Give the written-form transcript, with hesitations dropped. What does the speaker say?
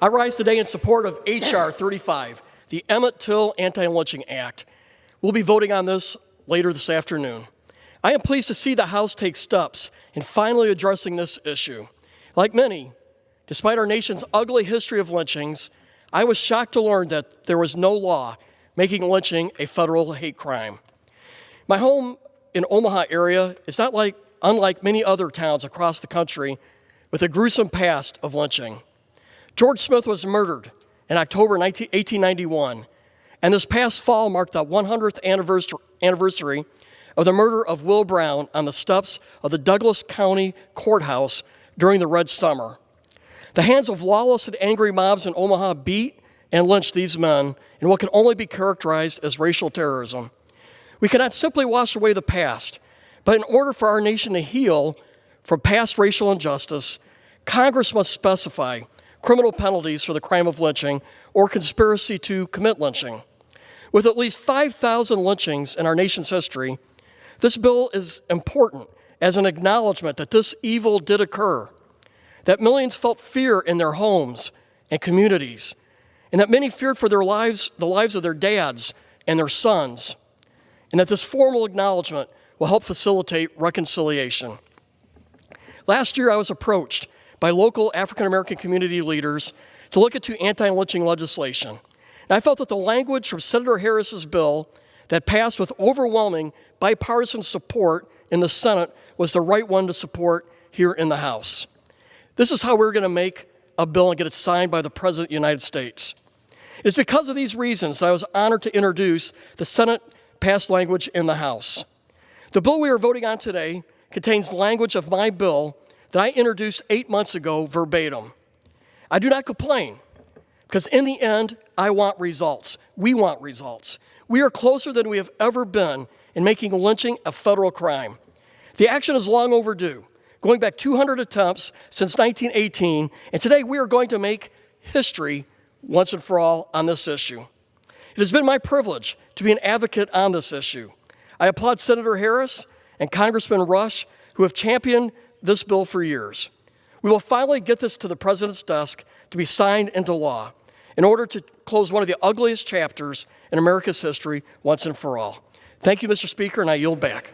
I rise today in support of H.R. 35, the Emmett Till Anti-Lynching Act. We'll be voting on this later this afternoon. I am pleased to see the House take steps in finally addressing this issue. Like many, despite our nation's ugly history of lynchings, I was shocked to learn that there was no law making lynching a federal hate crime. My home in Omaha area is unlike many other towns across the country with a gruesome past of lynching. George Smith was murdered in October 1891, and this past fall marked the 100th anniversary of the murder of Will Brown on the steps of the Douglas County Courthouse during the Red Summer. The hands of lawless and angry mobs in Omaha beat and lynched these men in what can only be characterized as racial terrorism. We cannot simply wash away the past, but in order for our nation to heal from past racial injustice, Congress must specify criminal penalties for the crime of lynching or conspiracy to commit lynching. With at least 5,000 lynchings in our nation's history, this bill is important as an acknowledgement that this evil did occur, that millions felt fear in their homes and communities, and that many feared for their lives, the lives of their dads and their sons, and that this formal acknowledgement will help facilitate reconciliation. Last year, I was approached by local African-American community leaders to look into anti-lynching legislation. And I felt that the language from Senator Harris's bill that passed with overwhelming bipartisan support in the Senate was the right one to support here in the House. This is how we're going to make a bill and get it signed by the President of the United States. It's because of these reasons that I was honored to introduce the Senate-passed language in the House. The bill we are voting on today contains language of my bill that I introduced 8 months ago verbatim. I do not complain, because in the end, I want results. We want results. We are closer than we have ever been in making lynching a federal crime. The action is long overdue, going back 200 attempts since 1918, and today we are going to make history once and for all on this issue. It has been my privilege to be an advocate on this issue. I applaud Senator Harris and Congressman Rush, who have championed this bill for years. We will finally get this to the President's desk to be signed into law in order to close one of the ugliest chapters in America's history once and for all. Thank you, Mr. Speaker, and I yield back.